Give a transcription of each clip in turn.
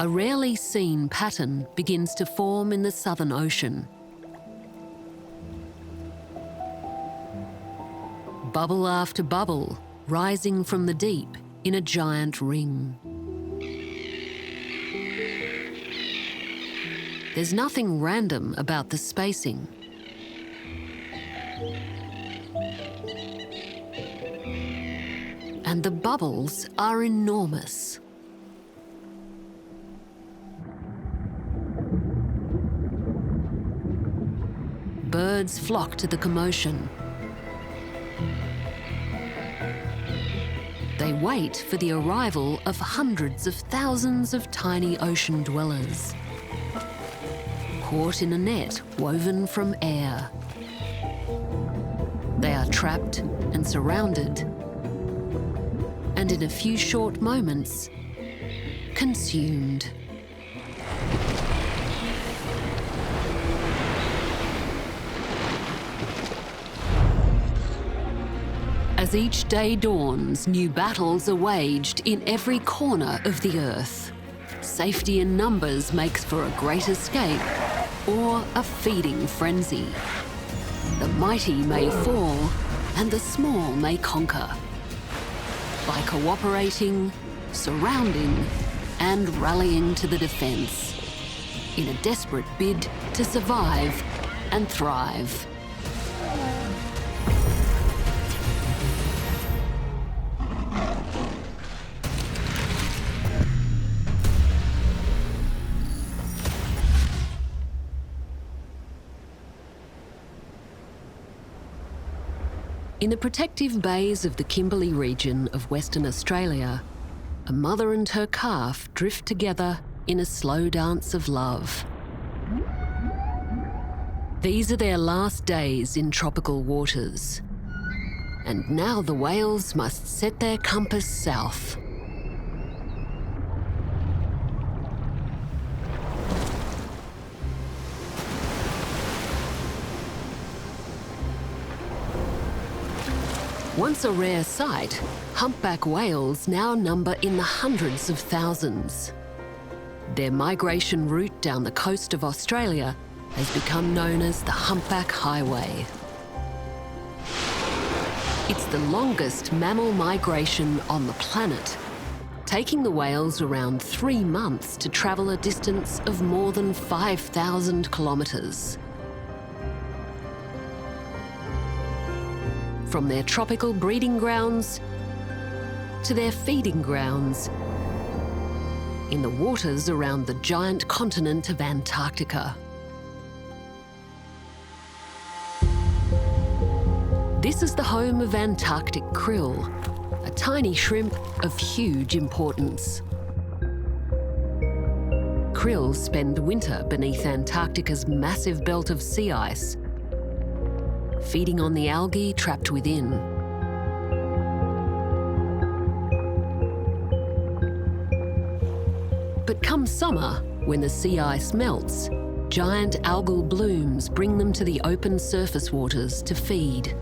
A rarely seen pattern begins to form in the Southern Ocean. Bubble after bubble rising from the deep in a giant ring. There's nothing random about the spacing. And the bubbles are enormous. Birds flock to the commotion. They wait for the arrival of hundreds of thousands of tiny ocean dwellers, caught in a net woven from air. They are trapped and surrounded, and in a few short moments, consumed. As each day dawns, new battles are waged in every corner of the Earth. Safety in numbers makes for a great escape or a feeding frenzy. The mighty may fall and the small may conquer. By cooperating, surrounding, and rallying to the defense, in a desperate bid to survive and thrive. In the protective bays of the Kimberley region of Western Australia, a mother and her calf drift together in a slow dance of love. These are their last days in tropical waters, and now the whales must set their compass south. Once a rare sight, humpback whales now number in the hundreds of thousands. Their migration route down the coast of Australia has become known as the Humpback Highway. It's the longest mammal migration on the planet, taking the whales around 3 months to travel a distance of more than 5,000 kilometres. From their tropical breeding grounds to their feeding grounds in the waters around the giant continent of Antarctica. This is the home of Antarctic krill, a tiny shrimp of huge importance. Krill spend winter beneath Antarctica's massive belt of sea ice, feeding on the algae trapped within. But come summer, when the sea ice melts, giant algal blooms bring them to the open surface waters to feed.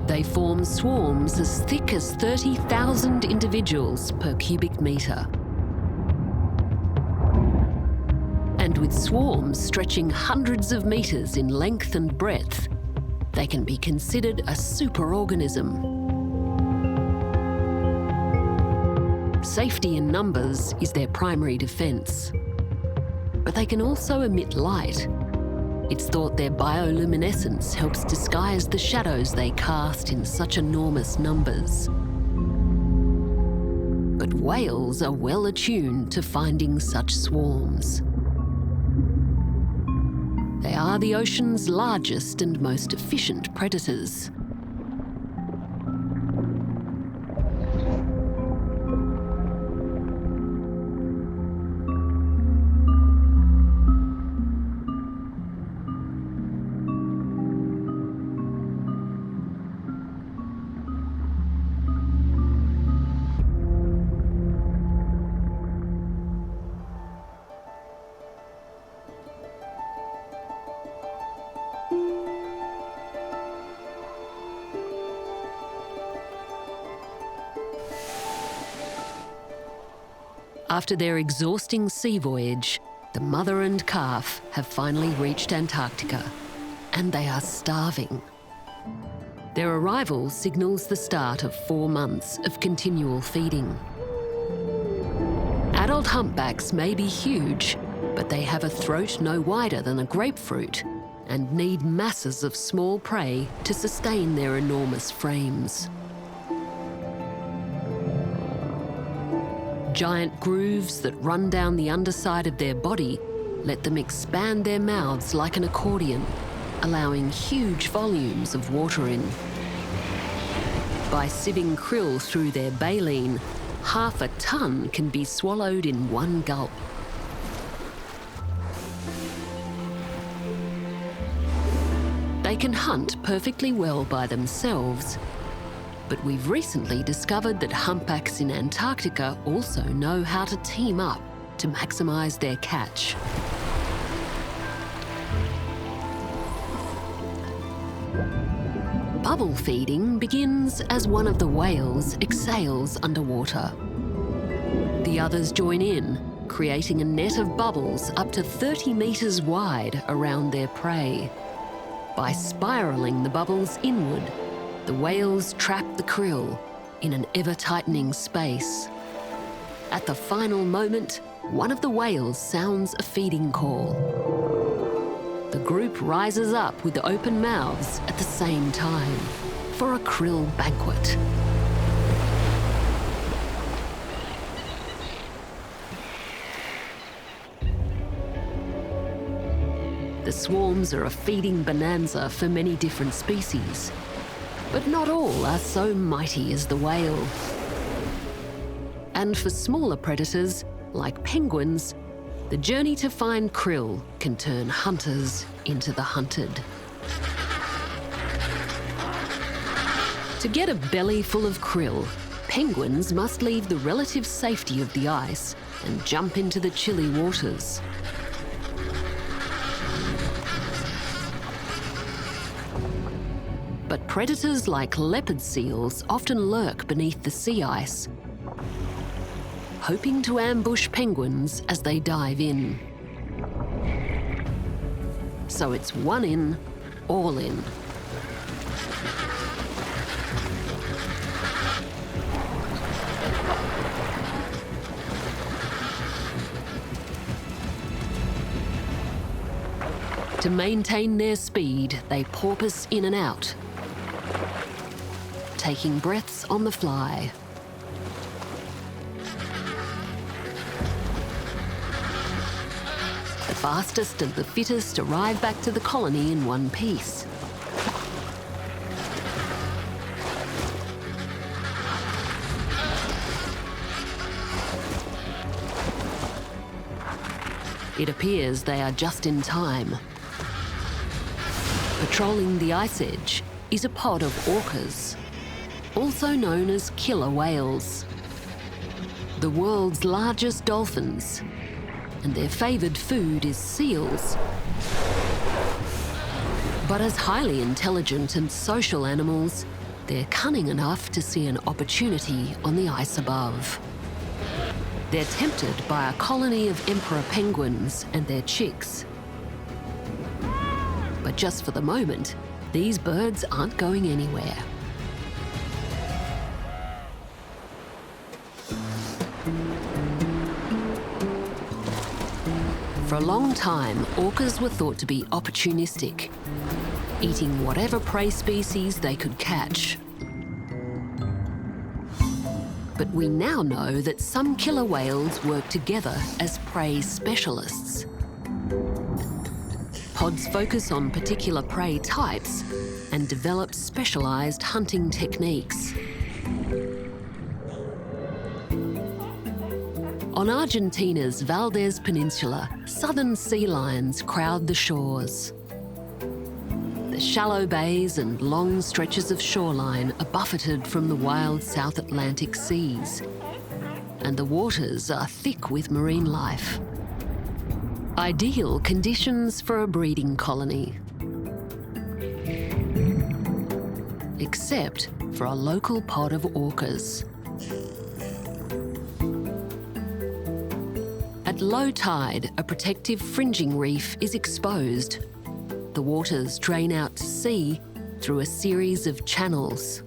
They form swarms as thick as 30,000 individuals per cubic metre. And with swarms stretching hundreds of metres in length and breadth, they can be considered a superorganism. Safety in numbers is their primary defence. But they can also emit light. It's thought their bioluminescence helps disguise the shadows they cast in such enormous numbers. But whales are well attuned to finding such swarms. They are the ocean's largest and most efficient predators. After their exhausting sea voyage, the mother and calf have finally reached Antarctica, and they are starving. Their arrival signals the start of 4 months of continual feeding. Adult humpbacks may be huge, but they have a throat no wider than a grapefruit and need masses of small prey to sustain their enormous frames. Giant grooves that run down the underside of their body let them expand their mouths like an accordion, allowing huge volumes of water in. By sieving krill through their baleen, half a ton can be swallowed in one gulp. They can hunt perfectly well by themselves, but we've recently discovered that humpbacks in Antarctica also know how to team up to maximize their catch. Bubble feeding begins as one of the whales exhales underwater. The others join in, creating a net of bubbles up to 30 meters wide around their prey. By spiraling the bubbles inward, the whales trap the krill in an ever-tightening space. At the final moment, one of the whales sounds a feeding call. The group rises up with open mouths at the same time for a krill banquet. The swarms are a feeding bonanza for many different species, but not all are so mighty as the whale. And for smaller predators, like penguins, the journey to find krill can turn hunters into the hunted. To get a belly full of krill, penguins must leave the relative safety of the ice and jump into the chilly waters. But predators like leopard seals often lurk beneath the sea ice, hoping to ambush penguins as they dive in. So it's one in, all in. To maintain their speed, they porpoise in and out, taking breaths on the fly. The fastest and the fittest arrive back to the colony in one piece. It appears they are just in time. Patrolling the ice edge is a pod of orcas, also known as killer whales. The world's largest dolphins, and their favoured food is seals. But as highly intelligent and social animals, they're cunning enough to see an opportunity on the ice above. They're tempted by a colony of emperor penguins and their chicks. But just for the moment, these birds aren't going anywhere. For a long time, orcas were thought to be opportunistic, eating whatever prey species they could catch. But we now know that some killer whales work together as prey specialists. Pods focus on particular prey types and develop specialised hunting techniques. On Argentina's Valdez Peninsula, southern sea lions crowd the shores. The shallow bays and long stretches of shoreline are buffeted from the wild South Atlantic seas, and the waters are thick with marine life. Ideal conditions for a breeding colony. Except for a local pod of orcas. At low tide, a protective fringing reef is exposed. The waters drain out to sea through a series of channels.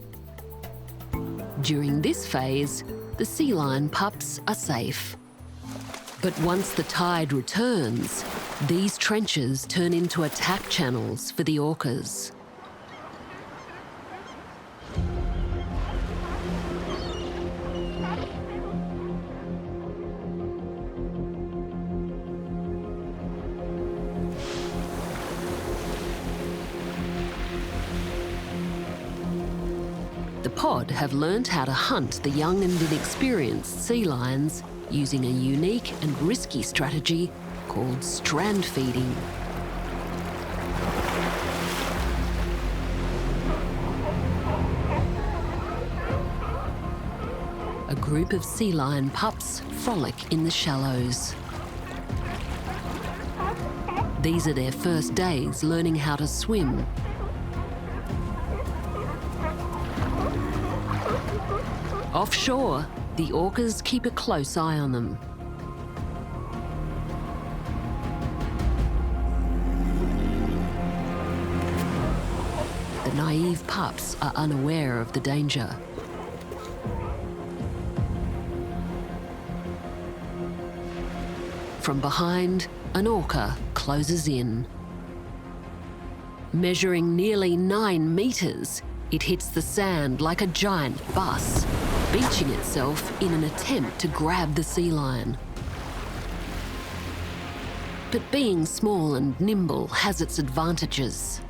During this phase, the sea lion pups are safe. But once the tide returns, these trenches turn into attack channels for the orcas. The pod have learned how to hunt the young and inexperienced sea lions using a unique and risky strategy called strand-feeding. A group of sea lion pups frolic in the shallows. These are their first days learning how to swim. Offshore, the orcas keep a close eye on them. The naive pups are unaware of the danger. From behind, an orca closes in. Measuring nearly 9 meters, it hits the sand like a giant bus, beaching itself in an attempt to grab the sea lion. But being small and nimble has its advantages.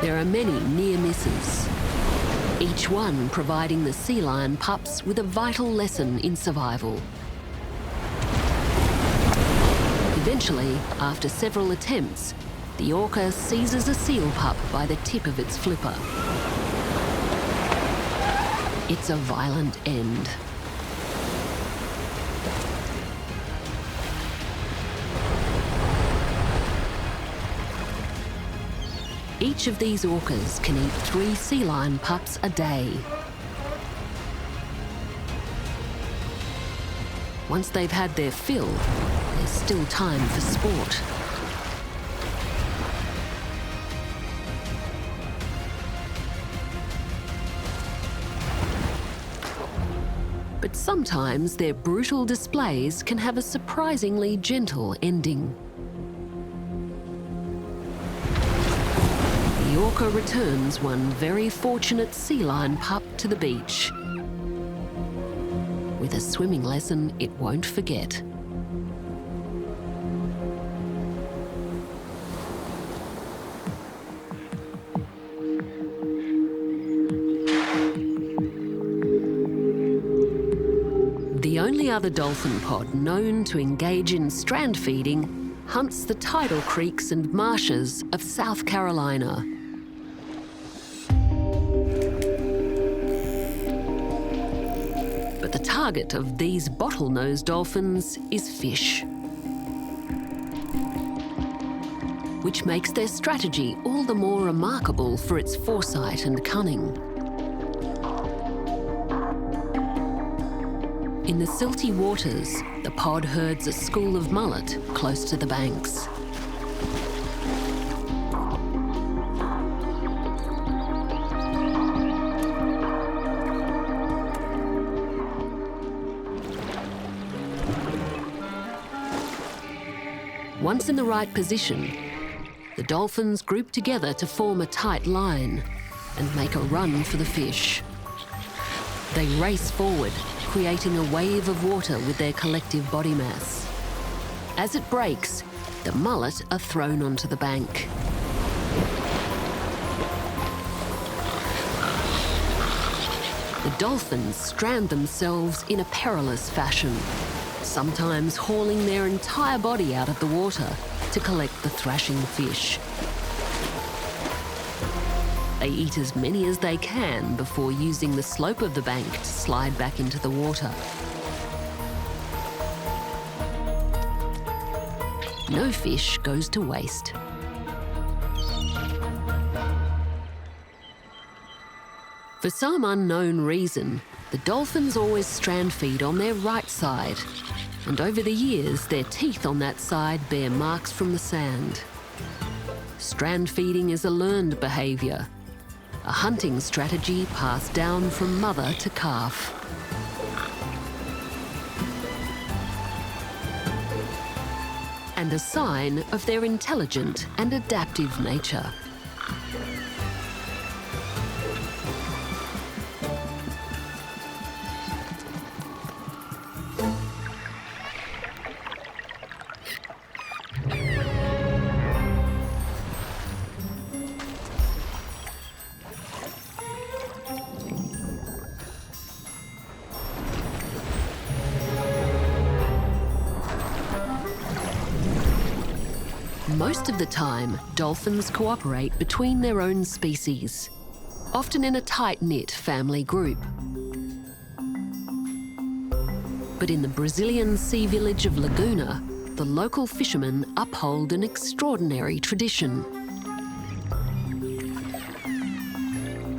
There are many near misses, each one providing the sea lion pups with a vital lesson in survival. Eventually, after several attempts, the orca seizes a seal pup by the tip of its flipper. It's a violent end. Each of these orcas can eat 3 sea lion pups a day. Once they've had their fill, there's still time for sport. But sometimes their brutal displays can have a surprisingly gentle ending. The orca returns one very fortunate sea lion pup to the beach with a swimming lesson it won't forget. The only other dolphin pod known to engage in strand feeding hunts the tidal creeks and marshes of South Carolina. But the target of these bottlenose dolphins is fish, which makes their strategy all the more remarkable for its foresight and cunning. In the silty waters, the pod herds a school of mullet close to the banks. Once in the right position, the dolphins group together to form a tight line and make a run for the fish. They race forward, creating a wave of water with their collective body mass. As it breaks, the mullet are thrown onto the bank. The dolphins strand themselves in a perilous fashion, sometimes hauling their entire body out of the water to collect the thrashing fish. They eat as many as they can before using the slope of the bank to slide back into the water. No fish goes to waste. For some unknown reason, the dolphins always strand feed on their right side, and over the years their teeth on that side bear marks from the sand. Strand feeding is a learned behaviour, a hunting strategy passed down from mother to calf. And a sign of their intelligent and adaptive nature. Most of the time, dolphins cooperate between their own species, often in a tight-knit family group. But in the Brazilian sea village of Laguna, the local fishermen uphold an extraordinary tradition.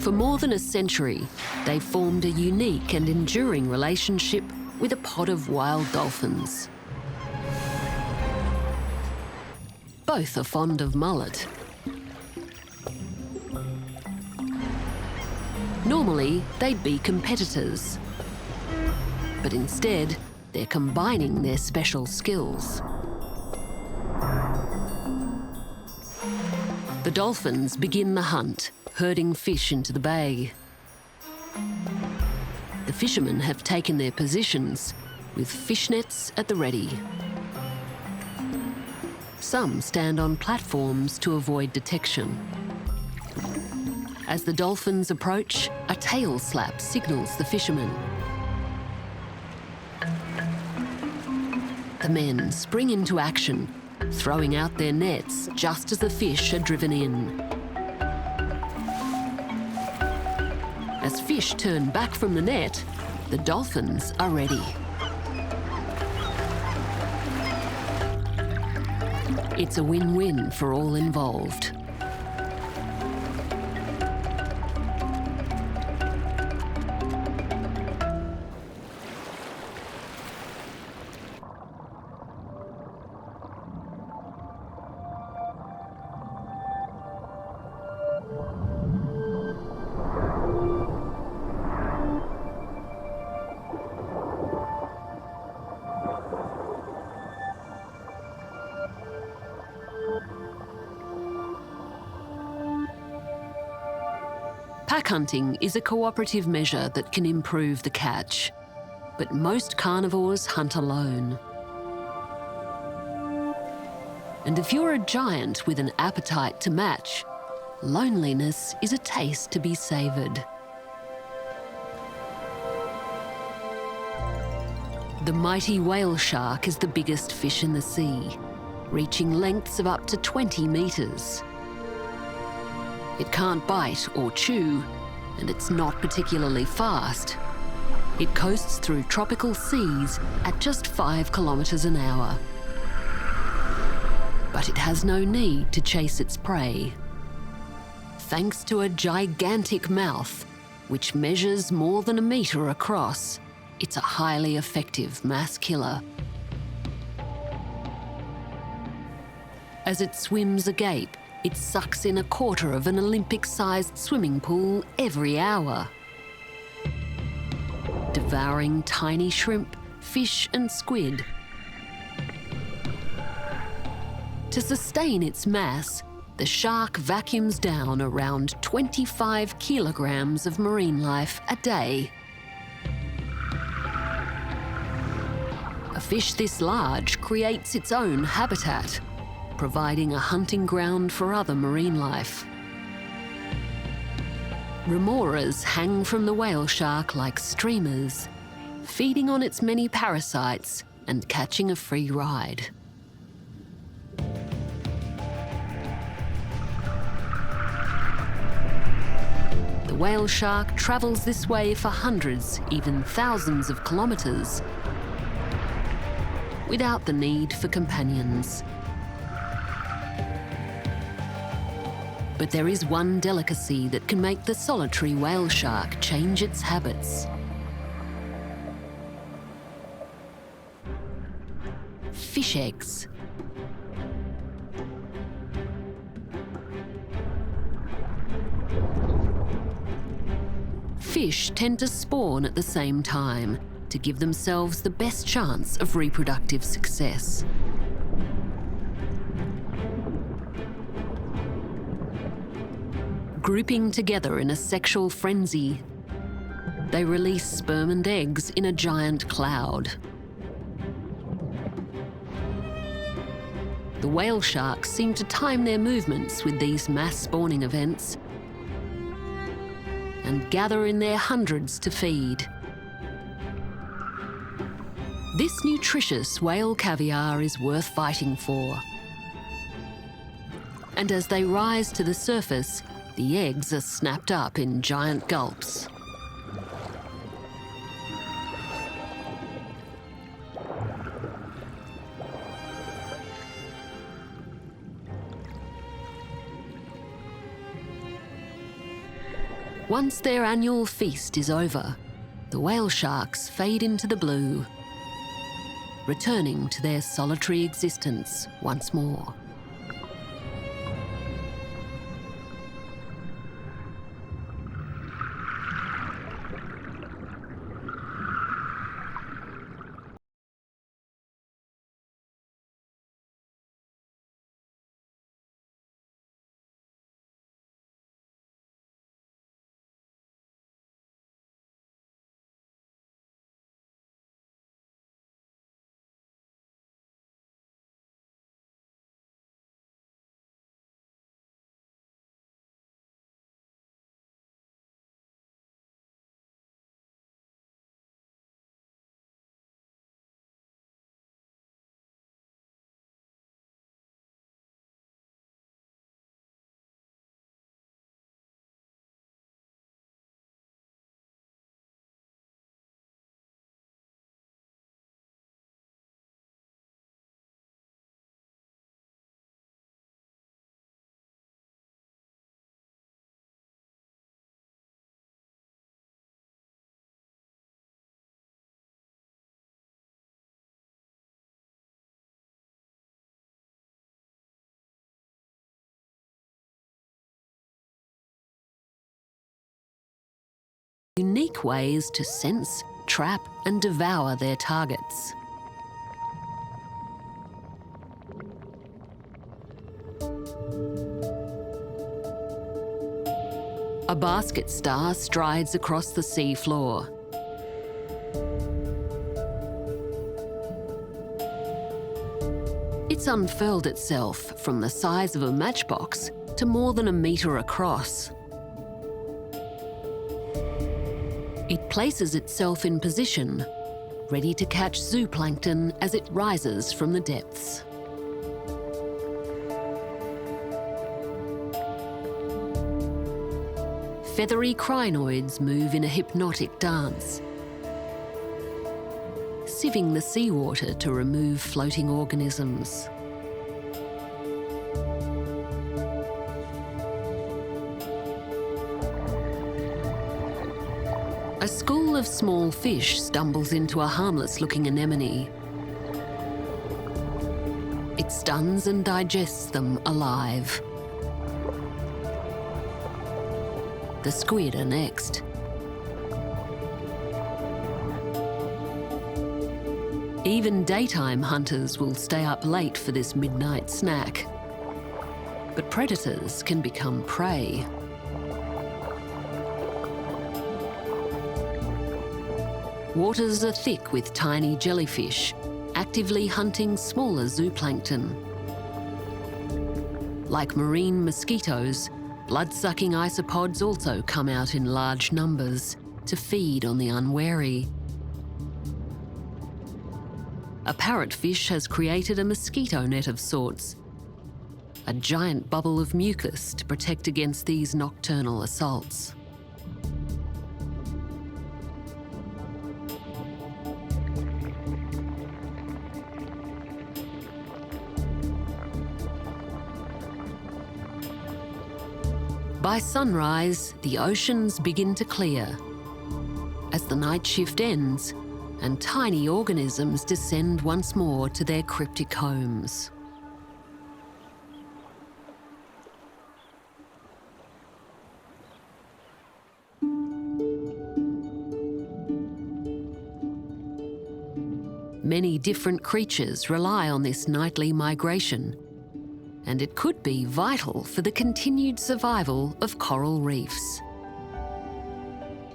For more than a century, they've formed a unique and enduring relationship with a pod of wild dolphins. Both are fond of mullet. Normally, they'd be competitors, but instead, they're combining their special skills. The dolphins begin the hunt, herding fish into the bay. The fishermen have taken their positions, with fish nets at the ready. Some stand on platforms to avoid detection. As the dolphins approach, a tail slap signals the fishermen. The men spring into action, throwing out their nets just as the fish are driven in. As fish turn back from the net, the dolphins are ready. It's a win-win for all involved. Pack hunting is a cooperative measure that can improve the catch, but most carnivores hunt alone. And if you're a giant with an appetite to match, loneliness is a taste to be savoured. The mighty whale shark is the biggest fish in the sea, reaching lengths of up to 20 metres. It can't bite or chew, and it's not particularly fast. It coasts through tropical seas at just 5 kilometres an hour. But it has no need to chase its prey. Thanks to a gigantic mouth, which measures more than a metre across, it's a highly effective mass killer. As it swims agape, it sucks in a quarter of an Olympic-sized swimming pool every hour, devouring tiny shrimp, fish and squid. To sustain its mass, the shark vacuums down around 25 kilograms of marine life a day. A fish this large creates its own habitat, providing a hunting ground for other marine life. Remoras hang from the whale shark like streamers, feeding on its many parasites and catching a free ride. The whale shark travels this way for hundreds, even thousands of kilometres, without the need for companions. But there is one delicacy that can make the solitary whale shark change its habits. Fish eggs. Fish tend to spawn at the same time to give themselves the best chance of reproductive success. Grouping together in a sexual frenzy, they release sperm and eggs in a giant cloud. The whale sharks seem to time their movements with these mass spawning events and gather in their hundreds to feed. This nutritious whale caviar is worth fighting for. And as they rise to the surface, the eggs are snapped up in giant gulps. Once their annual feast is over, the whale sharks fade into the blue, returning to their solitary existence once more. Unique ways to sense, trap, and devour their targets. A basket star strides across the sea floor. It's unfurled itself from the size of a matchbox to more than a metre across. It places itself in position, ready to catch zooplankton as it rises from the depths. Feathery crinoids move in a hypnotic dance, sieving the seawater to remove floating organisms. A school of small fish stumbles into a harmless-looking anemone. It stuns and digests them alive. The squid are next. Even daytime hunters will stay up late for this midnight snack. But predators can become prey. Waters are thick with tiny jellyfish, actively hunting smaller zooplankton. Like marine mosquitoes, blood-sucking isopods also come out in large numbers to feed on the unwary. A parrotfish has created a mosquito net of sorts, a giant bubble of mucus to protect against these nocturnal assaults. By sunrise, the oceans begin to clear. As the night shift ends, and tiny organisms descend once more to their cryptic homes. Many different creatures rely on this nightly migration, and it could be vital for the continued survival of coral reefs.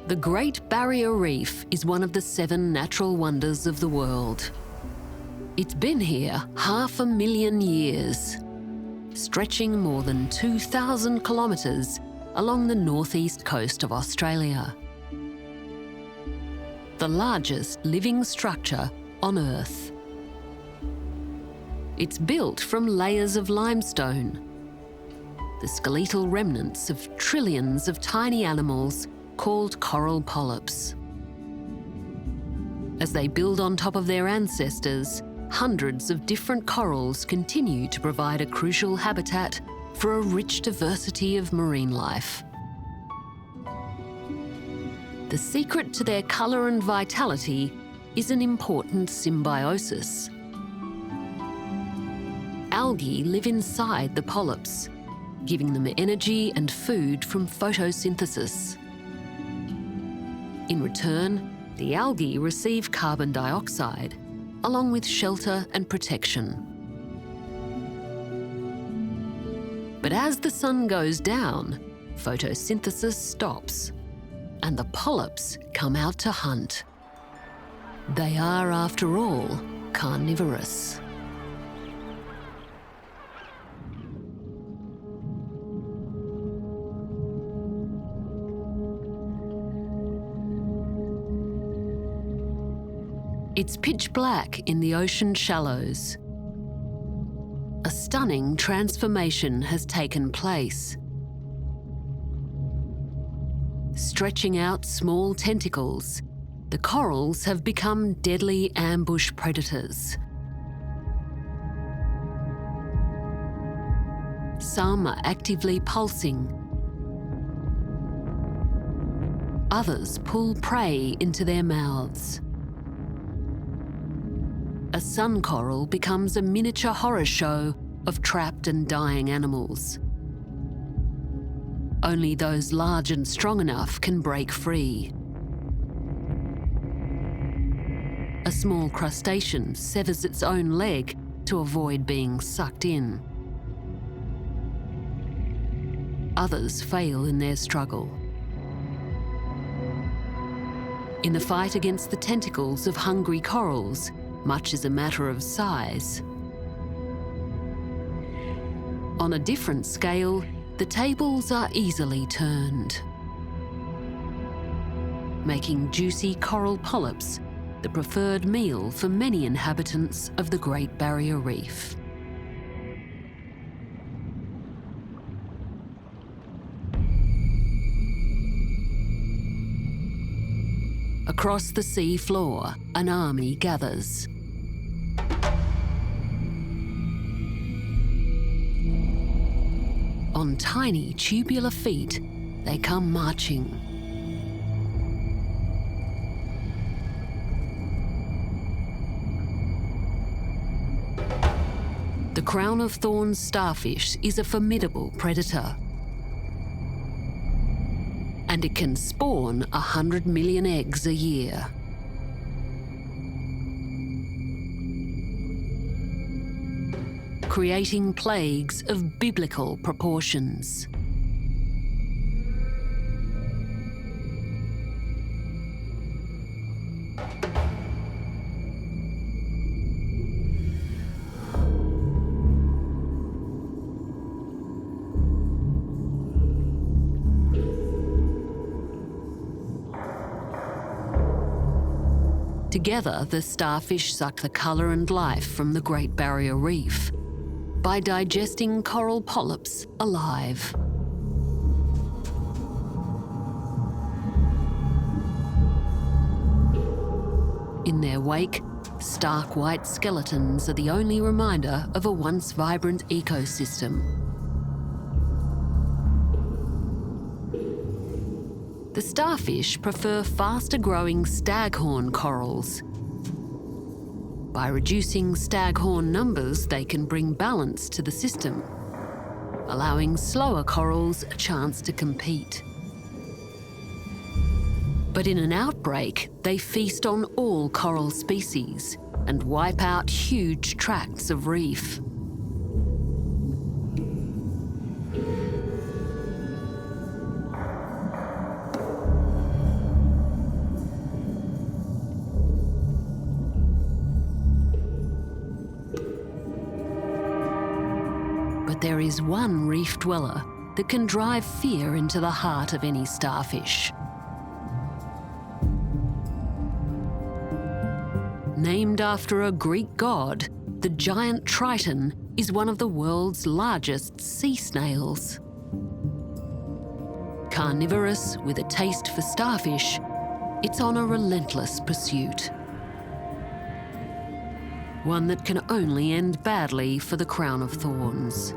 The Great Barrier Reef is one of the 7 natural wonders of the world. It's been here 500,000 years, stretching more than 2,000 kilometres along the northeast coast of Australia. The largest living structure on Earth. It's built from layers of limestone, the skeletal remnants of trillions of tiny animals called coral polyps. As they build on top of their ancestors, hundreds of different corals continue to provide a crucial habitat for a rich diversity of marine life. The secret to their colour and vitality is an important symbiosis. Algae live inside the polyps, giving them energy and food from photosynthesis. In return, the algae receive carbon dioxide, along with shelter and protection. But as the sun goes down, photosynthesis stops, and the polyps come out to hunt. They are, after all, carnivorous. It's pitch black in the ocean shallows. A stunning transformation has taken place. Stretching out small tentacles, the corals have become deadly ambush predators. Some are actively pulsing. Others pull prey into their mouths. A sun coral becomes a miniature horror show of trapped and dying animals. Only those large and strong enough can break free. A small crustacean severs its own leg to avoid being sucked in. Others fail in their struggle. In the fight against the tentacles of hungry corals, much is a matter of size. On a different scale, the tables are easily turned, making juicy coral polyps the preferred meal for many inhabitants of the Great Barrier Reef. Across the sea floor, an army gathers. On tiny tubular feet, they come marching. The crown of thorns starfish is a formidable predator, and it can spawn 100 million eggs a year. Creating plagues of biblical proportions. Together, the starfish suck the colour and life from the Great Barrier Reef by digesting coral polyps alive. In their wake, stark white skeletons are the only reminder of a once vibrant ecosystem. The starfish prefer faster-growing staghorn corals. By reducing staghorn numbers, they can bring balance to the system, allowing slower corals a chance to compete. But in an outbreak, they feast on all coral species and wipe out huge tracts of reef. But there is one reef dweller that can drive fear into the heart of any starfish. Named after a Greek god, the giant triton is one of the world's largest sea snails. Carnivorous with a taste for starfish, it's on a relentless pursuit. One that can only end badly for the crown of thorns.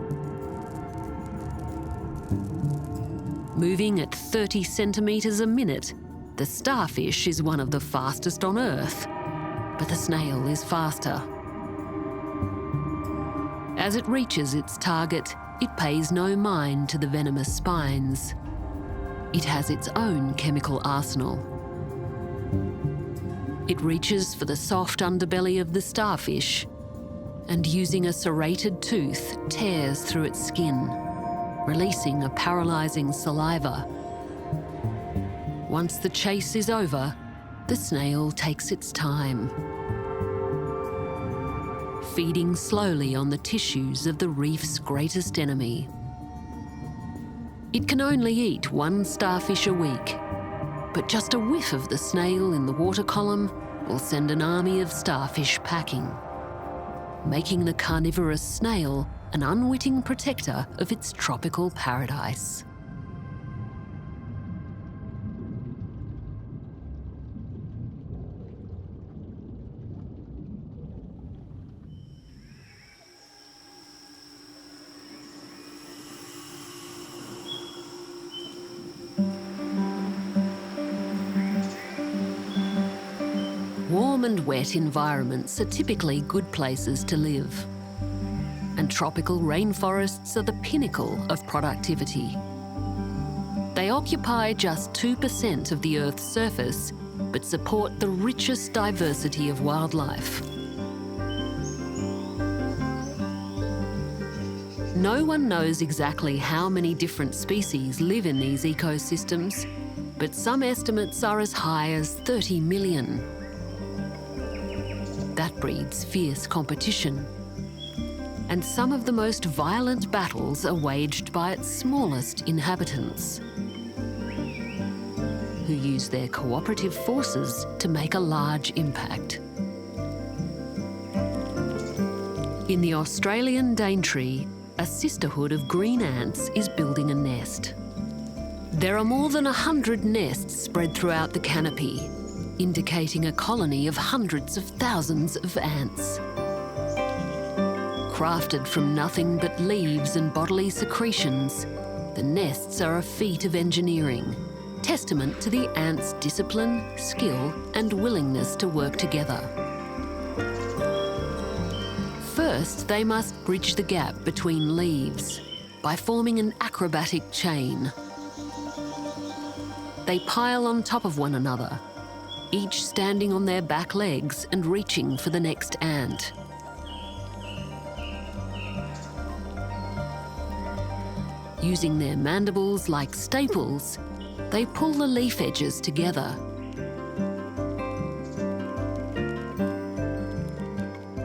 Moving at 30 centimetres a minute, the starfish is one of the fastest on Earth, but the snail is faster. As it reaches its target, it pays no mind to the venomous spines. It has its own chemical arsenal. It reaches for the soft underbelly of the starfish and, using a serrated tooth, tears through its skin, releasing a paralysing saliva. Once the chase is over, the snail takes its time, feeding slowly on the tissues of the reef's greatest enemy. It can only eat one starfish a week, but just a whiff of the snail in the water column will send an army of starfish packing, making the carnivorous snail an unwitting protector of its tropical paradise. Warm and wet environments are typically good places to live, and tropical rainforests are the pinnacle of productivity. They occupy just 2% of the Earth's surface, but support the richest diversity of wildlife. No one knows exactly how many different species live in these ecosystems, but some estimates are as high as 30 million. That breeds fierce competition. And some of the most violent battles are waged by its smallest inhabitants, who use their cooperative forces to make a large impact. In the Australian Daintree, a sisterhood of green ants is building a nest. There are more than 100 nests spread throughout the canopy, indicating a colony of hundreds of thousands of ants. Crafted from nothing but leaves and bodily secretions, the nests are a feat of engineering, testament to the ants' discipline, skill, and willingness to work together. First, they must bridge the gap between leaves by forming an acrobatic chain. They pile on top of one another, each standing on their back legs and reaching for the next ant. Using their mandibles like staples, they pull the leaf edges together.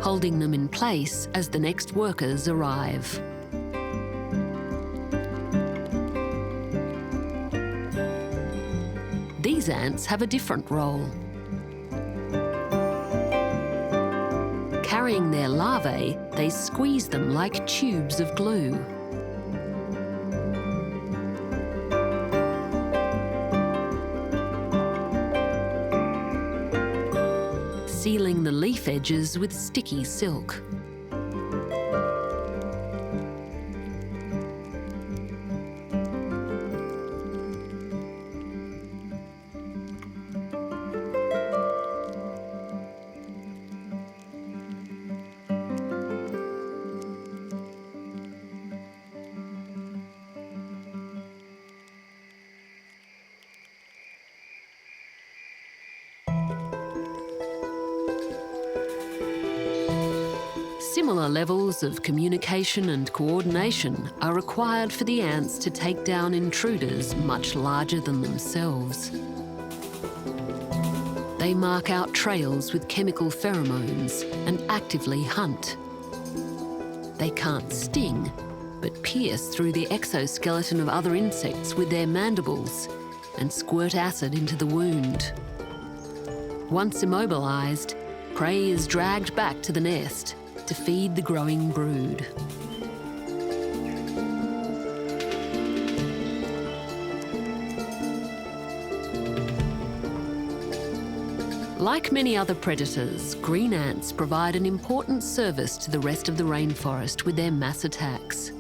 Holding them in place as the next workers arrive. These ants have a different role. Carrying their larvae, they squeeze them like tubes of glue. Sealing the leaf edges with sticky silk. Similar levels of communication and coordination are required for the ants to take down intruders much larger than themselves. They mark out trails with chemical pheromones and actively hunt. They can't sting, but pierce through the exoskeleton of other insects with their mandibles and squirt acid into the wound. Once immobilized, prey is dragged back to the nest to feed the growing brood. Like many other predators, green ants provide an important service to the rest of the rainforest with their mass attacks.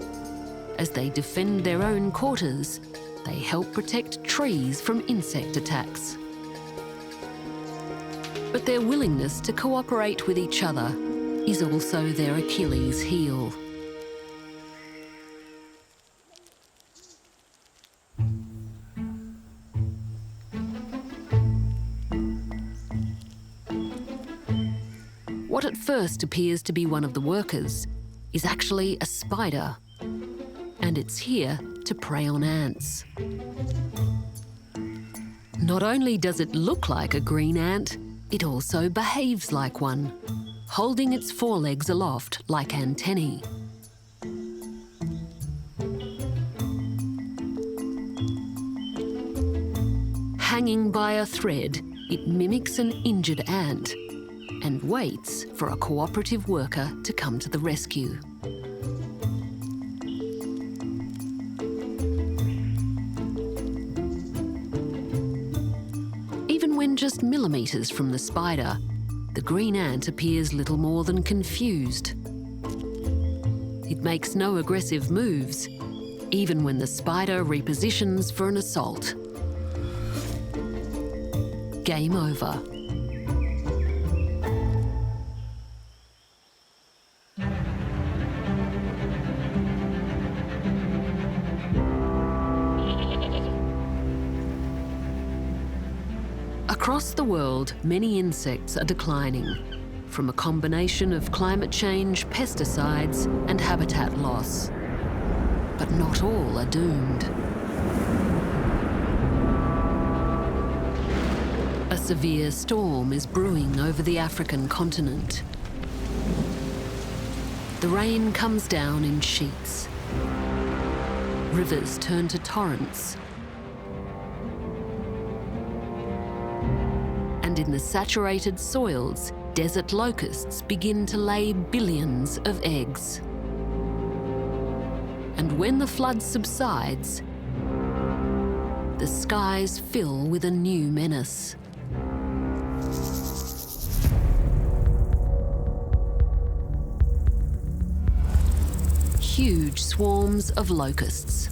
As they defend their own quarters, they help protect trees from insect attacks. But their willingness to cooperate with each other is also their Achilles heel. What at first appears to be one of the workers is actually a spider, and it's here to prey on ants. Not only does it look like a green ant, it also behaves like one, holding its forelegs aloft like antennae. Hanging by a thread, it mimics an injured ant and waits for a cooperative worker to come to the rescue. Even when just millimeters from the spider, the green ant appears little more than confused. It makes no aggressive moves, even when the spider repositions for an assault. Game over. Across the world, many insects are declining from a combination of climate change, pesticides, and habitat loss. But not all are doomed. A severe storm is brewing over the African continent. The rain comes down in sheets. Rivers turn to torrents. And in the saturated soils, desert locusts begin to lay billions of eggs. And when the flood subsides, the skies fill with a new menace. Huge swarms of locusts.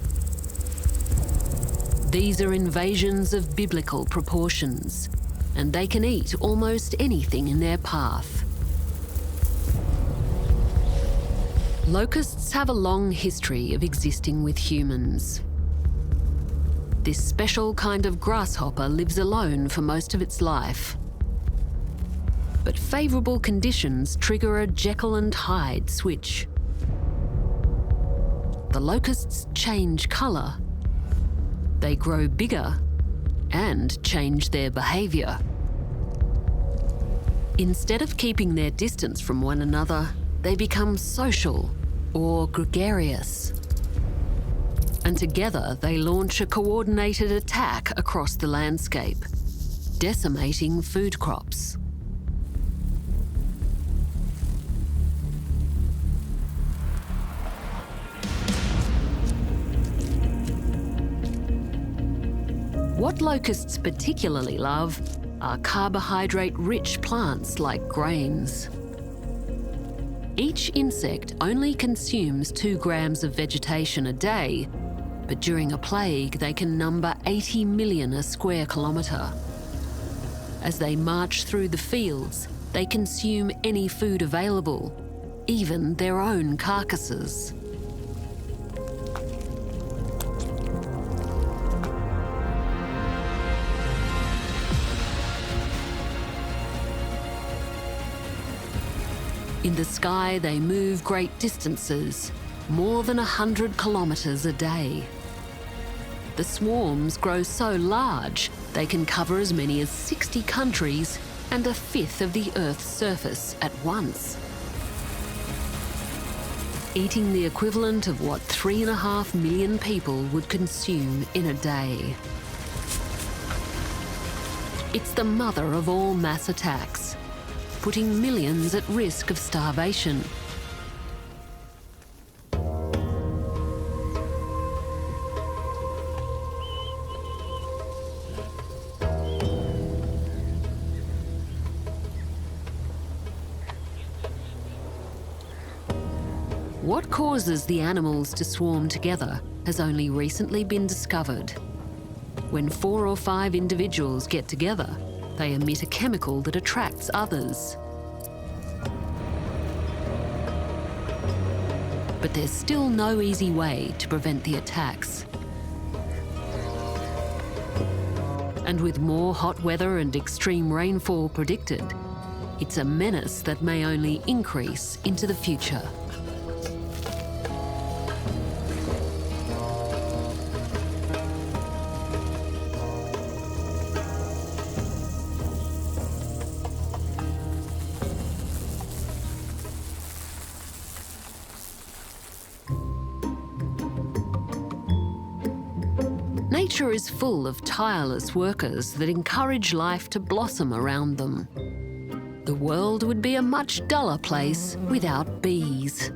These are invasions of biblical proportions, and they can eat almost anything in their path. Locusts have a long history of existing with humans. This special kind of grasshopper lives alone for most of its life. But favourable conditions trigger a Jekyll and Hyde switch. The locusts change colour. They grow bigger and change their behaviour. Instead of keeping their distance from one another, they become social or gregarious. And together they launch a coordinated attack across the landscape, decimating food crops. What locusts particularly love are carbohydrate-rich plants like grains. Each insect only consumes 2 grams of vegetation a day, but during a plague they can number 80 million a square kilometre. As they march through the fields, they consume any food available, even their own carcasses. In the sky, they move great distances, more than 100 kilometres a day. The swarms grow so large, they can cover as many as 60 countries and a fifth of the Earth's surface at once. Eating the equivalent of what 3.5 million people would consume in a day. It's the mother of all mass attacks, putting millions at risk of starvation. What causes the animals to swarm together has only recently been discovered. When 4 or 5 individuals get together, they emit a chemical that attracts others. But there's still no easy way to prevent the attacks. And with more hot weather and extreme rainfall predicted, it's a menace that may only increase into the future. Nature is full of tireless workers that encourage life to blossom around them. The world would be a much duller place without bees.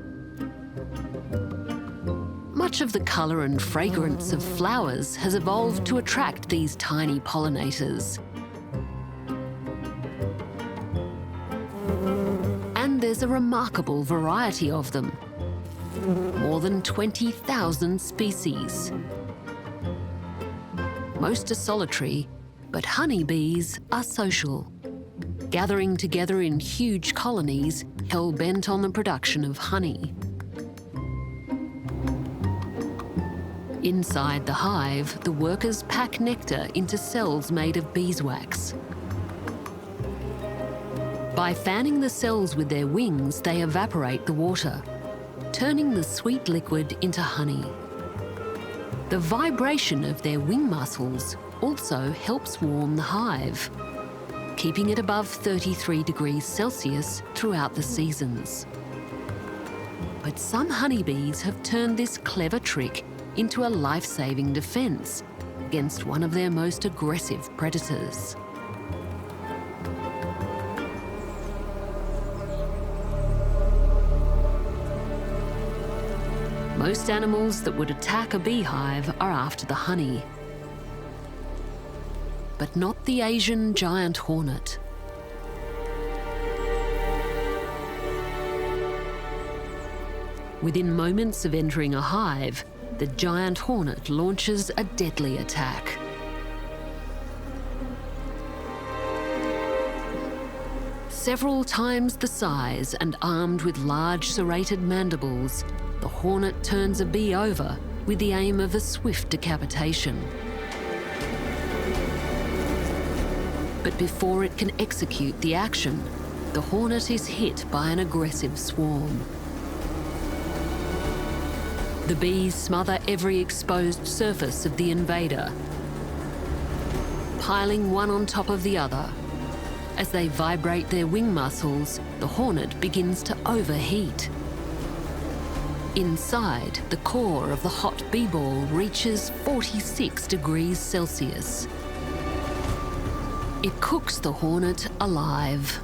Much of the colour and fragrance of flowers has evolved to attract these tiny pollinators. And there's a remarkable variety of them. More than 20,000 species. Most are solitary, but honeybees are social, gathering together in huge colonies hell-bent on the production of honey. Inside the hive, the workers pack nectar into cells made of beeswax. By fanning the cells with their wings, they evaporate the water, turning the sweet liquid into honey. The vibration of their wing muscles also helps warm the hive, keeping it above 33 degrees Celsius throughout the seasons. But some honeybees have turned this clever trick into a life-saving defence against one of their most aggressive predators. Most animals that would attack a beehive are after the honey, but not the Asian giant hornet. Within moments of entering a hive, the giant hornet launches a deadly attack. Several times the size and armed with large serrated mandibles, the hornet turns a bee over with the aim of a swift decapitation. But before it can execute the action, the hornet is hit by an aggressive swarm. The bees smother every exposed surface of the invader, piling one on top of the other. As they vibrate their wing muscles, the hornet begins to overheat. Inside, the core of the hot bee ball reaches 46 degrees Celsius. It cooks the hornet alive.